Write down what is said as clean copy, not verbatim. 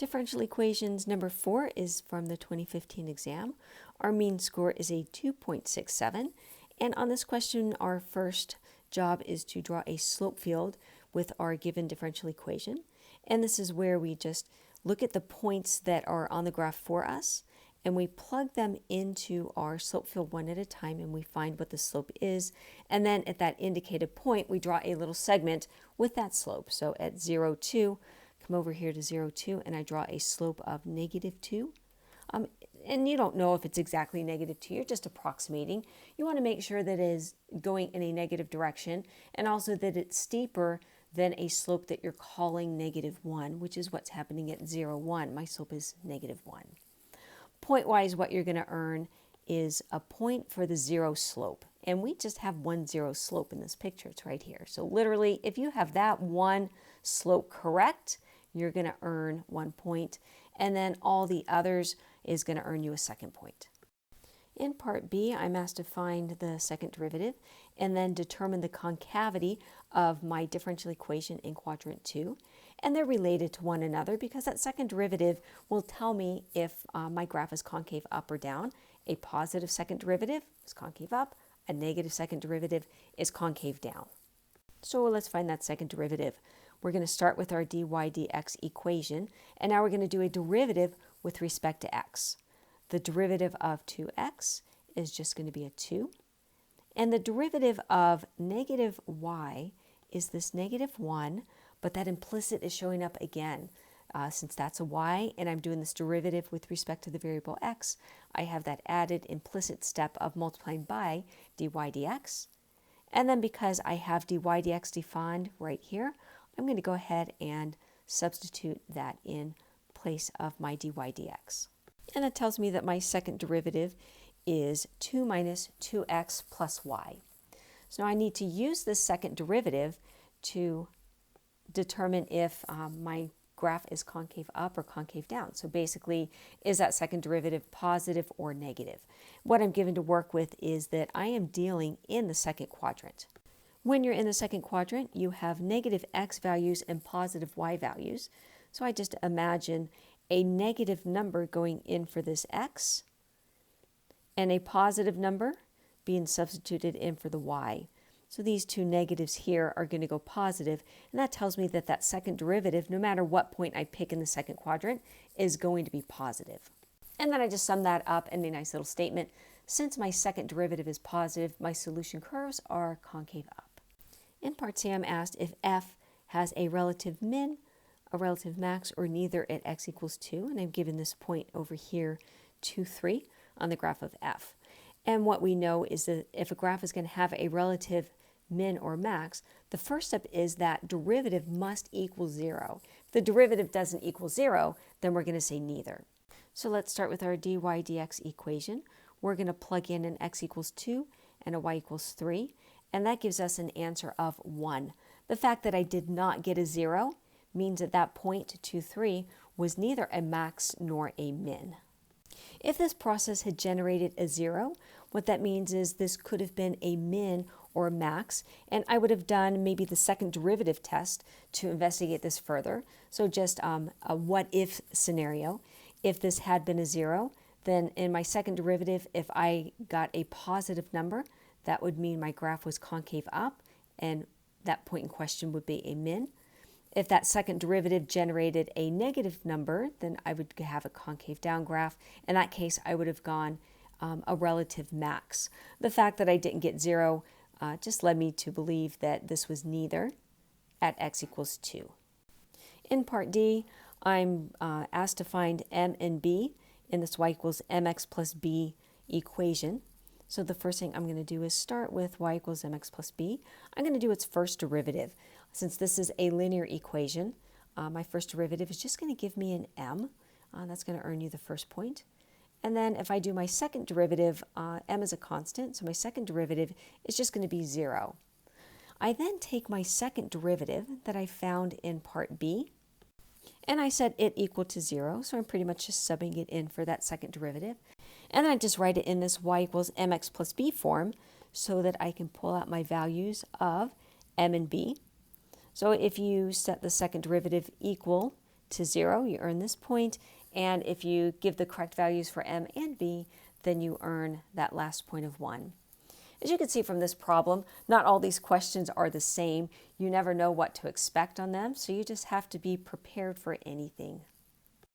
Differential equations number 4 is from the 2015 exam. Our mean score is a 2.67, and on this question our first job is to draw a slope field with our given differential equation, and this is where we just look at the points that are on the graph for us and we plug them into our slope field one at a time and we find what the slope is, and then at that indicated point we draw a little segment with that slope. So at 0, 2, come over here to 0, 2, and I draw a slope of -2. And you don't know if it's exactly -2, you're just approximating. You want to make sure that it is going in a negative direction and also that it's steeper than a slope that you're calling -1, which is what's happening at 0, 1. My slope is -1. Point-wise, what you're going to earn is a point for the 0 slope. And we just have one 0 slope in this picture. It's right here. So literally, if you have that one slope correct, you're going to earn 1 point. And then all the others is going to earn you a second point. In part B, I'm asked to find the second derivative and then determine the concavity of my differential equation in quadrant 2. And they're related to one another because that second derivative will tell me if my graph is concave up or down. A positive second derivative is concave up, a negative second derivative is concave down. So let's find that second derivative. We're going to start with our dy dx equation, and now we're going to do a derivative with respect to x. The derivative of 2x is just going to be a 2. And the derivative of negative y is this -1, but that implicit is showing up again. Since that's a y and I'm doing this derivative with respect to the variable x, I have that added implicit step of multiplying by dy dx. And then because I have dy dx defined right here, I'm going to go ahead and substitute that in place of my dy dx. And that tells me that my second derivative is 2 minus 2x plus y. So now I need to use this second derivative to determine if my graph is concave up or concave down. So basically, is that second derivative positive or negative? What I'm given to work with is that I am dealing in the second quadrant. When you're in the second quadrant, you have negative x values and positive y values. So I just imagine a negative number going in for this x and a positive number being substituted in for the y. So these two negatives here are going to go positive, and that tells me that that second derivative, no matter what point I pick in the second quadrant, is going to be positive. And then I just sum that up in a nice little statement. Since my second derivative is positive, my solution curves are concave up. In part C, I'm asked if f has a relative min, a relative max, or neither at x equals 2, and I'm given this point over here, 2, 3, on the graph of f. And what we know is that if a graph is going to have a relative min or max, the first step is that derivative must equal 0. If the derivative doesn't equal 0, then we're going to say neither. So let's start with our dy dx equation. We're going to plug in an x equals 2 and a y equals 3, and that gives us an answer of 1. The fact that I did not get a 0 means that that point 2, 3 was neither a max nor a min. If this process had generated a 0, what that means is this could have been a min or a max, and I would have done maybe the second derivative test to investigate this further. So just a what-if scenario. If this had been a 0, then in my second derivative, if I got a positive number, that would mean my graph was concave up, and that point in question would be a min. If that second derivative generated a negative number, then I would have a concave down graph. In that case, I would have gone a relative max. The fact that I didn't get 0 just led me to believe that this was neither at x equals 2. In part D, I'm asked to find m and b in this y equals mx plus b equation. So the first thing I'm going to do is start with y equals mx plus b. I'm going to do its first derivative. Since this is a linear equation, my first derivative is just going to give me an m. That's going to earn you the first point. And then if I do my second derivative, m is a constant, so my second derivative is just going to be 0. I then take my second derivative that I found in part B, and I set it equal to 0, so I'm pretty much just subbing it in for that second derivative. And then I just write it in this y equals mx plus b form so that I can pull out my values of m and b. So if you set the second derivative equal to 0, you earn this point. And if you give the correct values for M and B, then you earn that last point of 1. As you can see from this problem, not all these questions are the same. You never know what to expect on them, so you just have to be prepared for anything.